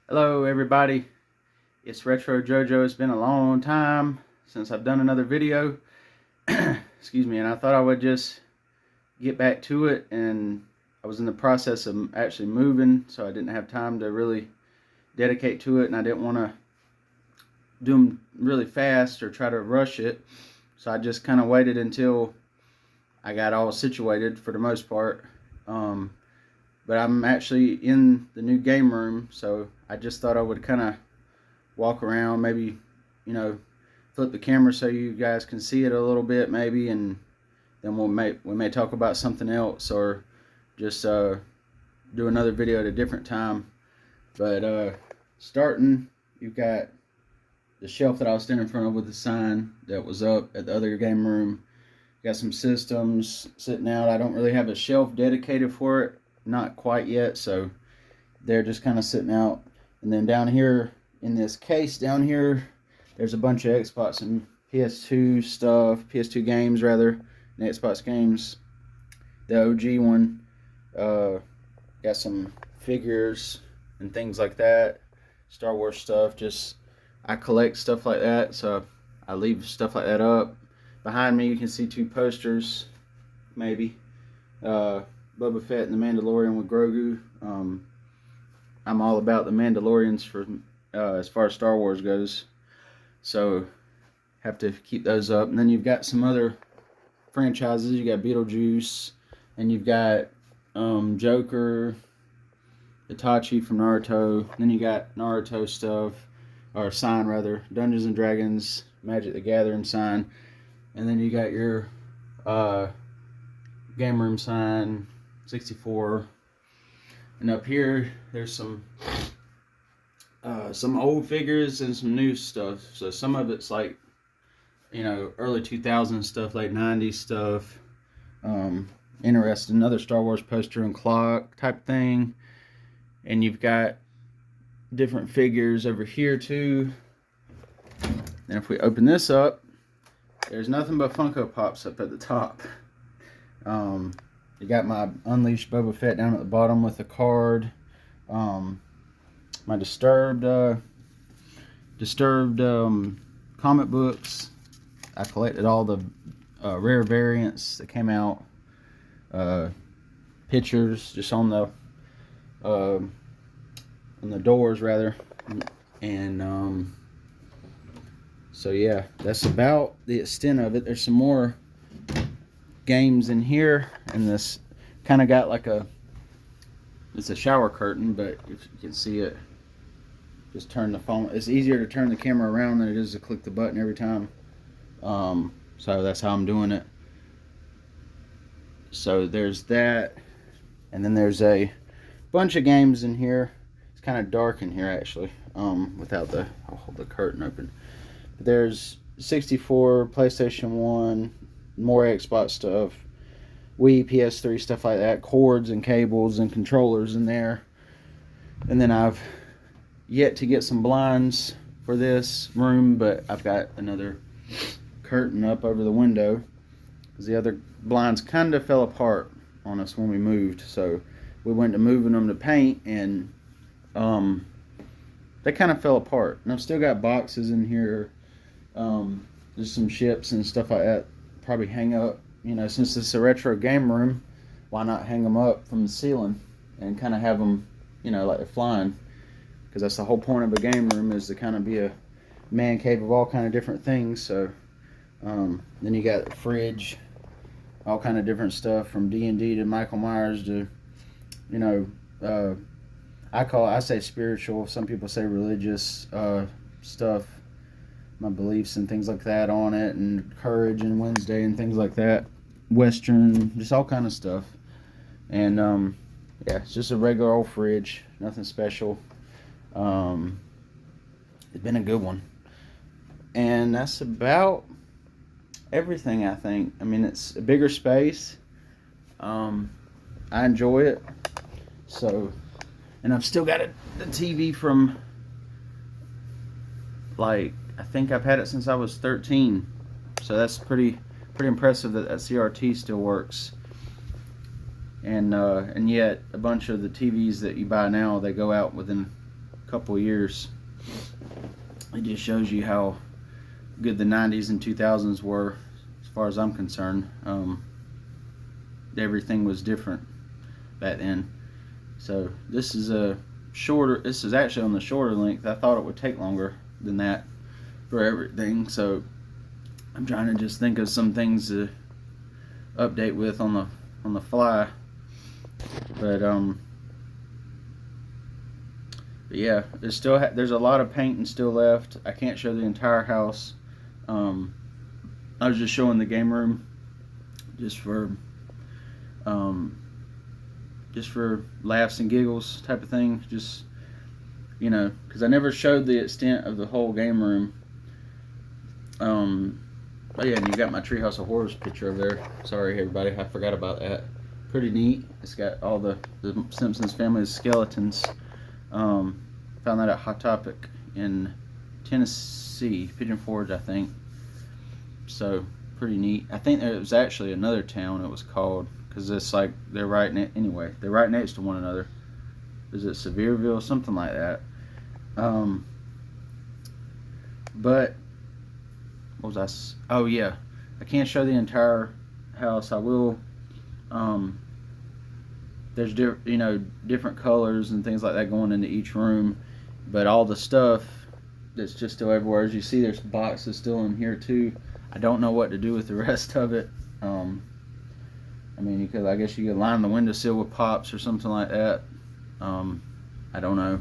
Hello everybody, it's Retro Jojo. It's been a long time since I've done another video. Excuse me, and I thought I would just get back to it, and I was in the process of actually moving, so I didn't have time to really dedicate to it, and I didn't want to do them really fast or try to rush it, so I just kind of waited until I got all situated for the most part. But I'm actually in the new game room, so I just thought I would kind of walk around, maybe, flip the camera so you guys can see it a little bit, maybe, and then we may talk about something else, or just do another video at a different time. But starting, you've got the shelf that I was standing in front of with the sign that was up at the other game room. Got some systems sitting out. I don't really have a shelf dedicated for it, not quite yet, so they're just kind of sitting out. And then down here in this case down here, there's a bunch of Xbox and PS2 stuff, PS2 games rather, and Xbox games. The OG one, got some figures and things like that, Star Wars stuff. Just I collect stuff like that, so I leave stuff like that up. Behind me you can see two posters, maybe. Boba Fett and the Mandalorian with Grogu. I'm all about the Mandalorians for as far as Star Wars goes, so have to keep those up. And then you've got some other franchises. You got Beetlejuice, and you've got Joker, Itachi from Naruto. Then you got Naruto stuff, or sign rather, Dungeons and Dragons, Magic the Gathering sign, and then you got your game room sign, 64. And up here there's some old figures and some new stuff. So some of it's like, early 2000s stuff, late 90s stuff. Interesting. Another Star Wars poster and clock type thing. And you've got different figures over here too. And if we open this up, there's nothing but Funko Pops up at the top. You got my Unleashed Boba Fett down at the bottom with a card. My Disturbed comic books. I collected all the rare variants that came out. Pictures just on the doors rather, and so yeah, that's about the extent of it. There's some more games in here, and this kind of got like it's a shower curtain, but if you can see it, just turn the phone. It's easier to turn the camera around than it is to click the button every time. So that's how I'm doing it. So there's that, and then there's a bunch of games in here. It's kind of dark in here actually, without I'll hold the curtain open. But there's 64, PlayStation 1, more Xbox stuff, Wii, PS3, stuff like that, cords and cables and controllers in there. And then I've yet to get some blinds for this room, but I've got another curtain up over the window because the other blinds kind of fell apart on us when we moved. So we went to moving them to paint, and they kind of fell apart. And I've still got boxes in here. There's some ships and stuff like that. Probably hang up, since it's a retro game room, why not hang them up from the ceiling and kind of have them, like they're flying, because that's the whole point of a game room, is to kind of be a man cave of all kind of different things. So then you got the fridge, all kind of different stuff from D&D to Michael Myers to, I say spiritual, some people say religious stuff, my beliefs and things like that on it, and Courage and Wednesday and things like that, Western, just all kind of stuff. And yeah, it's just a regular old fridge, nothing special. It's been a good one, and that's about everything, I think. I mean, it's a bigger space. I enjoy it. So, and I've still got the TV from, like, I think I've had it since I was 13. So that's pretty impressive that CRT still works. And yet a bunch of the TVs that you buy now, they go out within couple years. It just shows you how good the 90s and 2000s were, as far as I'm concerned. Everything was different back then. So this is a shorter, this is actually on the shorter length. I thought it would take longer than that for everything, so I'm trying to just think of some things to update with on the fly. But yeah, there's a lot of painting still left. I can't show the entire house. I was just showing the game room just for laughs and giggles type of thing. Just, you know, because I never showed the extent of the whole game room. Oh yeah, and you got my Treehouse of Horrors picture over there. Sorry everybody, I forgot about that. Pretty neat. It's got all the Simpsons family's skeletons. Found that at Hot Topic in Tennessee, Pigeon Forge, I think. So pretty neat. I think there was actually another town it was called, because it's like they're right next to one another. Is it Sevierville, something like that? But what was I? Oh yeah, I can't show the entire house. I will. There's different colors and things like that going into each room, but all the stuff that's just still everywhere. As you see, there's boxes still in here too. I don't know what to do with the rest of it. I mean, I guess you could line the windowsill with pops or something like that. I don't know.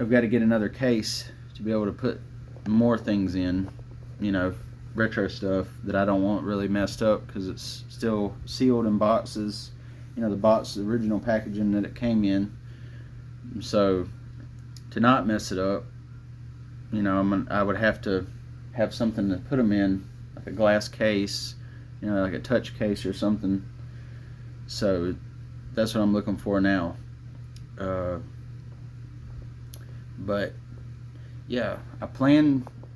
I've got to get another case to be able to put more things in, you know, retro stuff that I don't want really messed up, because it's still sealed in boxes, you know, the original packaging that it came in. So to not mess it up, you know, I would have to have something to put them in, like a glass case, you know, like a touch case or something. So that's what I'm looking for now. But yeah,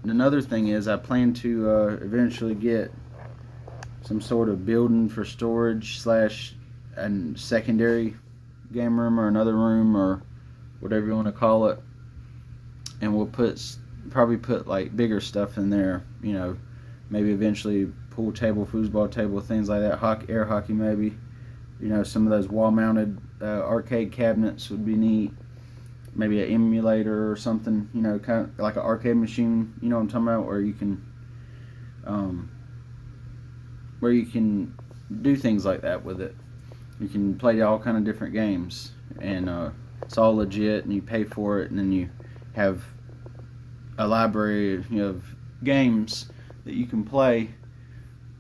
another thing is I plan to eventually get some sort of building for storage / and secondary game room, or another room, or whatever you want to call it, and we'll probably put like bigger stuff in there, you know, maybe eventually pool table, foosball table, things like that, air hockey maybe, you know, some of those wall mounted arcade cabinets would be neat. Maybe an emulator or something, you know, kind of like an arcade machine, you know what I'm talking about, where you can do things like that with it. You can play all kind of different games, and it's all legit, and you pay for it, and then you have a library, you know, of games that you can play.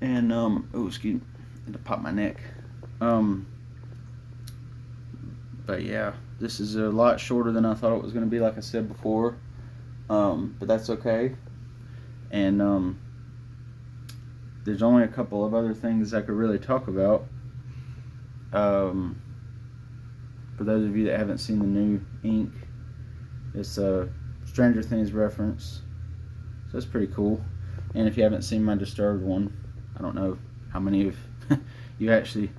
And oh, excuse me, I had to pop my neck. But yeah, this is a lot shorter than I thought it was going to be, like I said before. But that's okay. And there's only a couple of other things I could really talk about. For those of you that haven't seen the new ink, it's a Stranger Things reference, so that's pretty cool. And if you haven't seen my Disturbed one, I don't know how many of you actually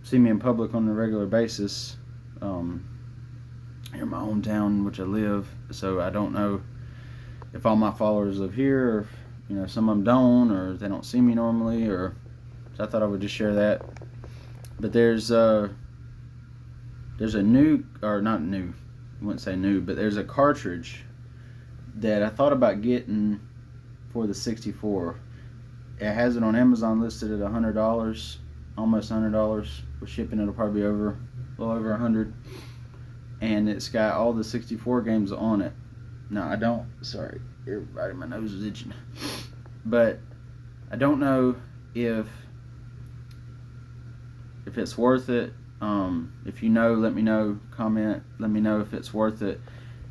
see me in public on a regular basis. Here in my hometown, which I live, so I don't know if all my followers live here, or if, you know, some of them don't, or they don't see me normally, or so I thought I would just share that. But there's a new, or not new, I wouldn't say new, but there's a cartridge that I thought about getting for the 64. It has it on Amazon listed at $100, almost $100. With shipping, it'll probably be a little over $100. And it's got all the 64 games on it. Now sorry, everybody, my nose is itching. But I don't know if it's worth it. If you know, let me know, comment, let me know if it's worth it.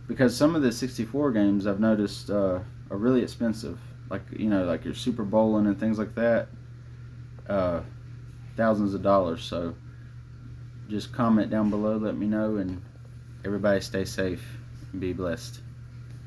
Because some of the 64 games I've noticed are really expensive. Like, you know, like your Super Bowling and things like that. Thousands of dollars. So just comment down below, let me know, and everybody stay safe and be blessed.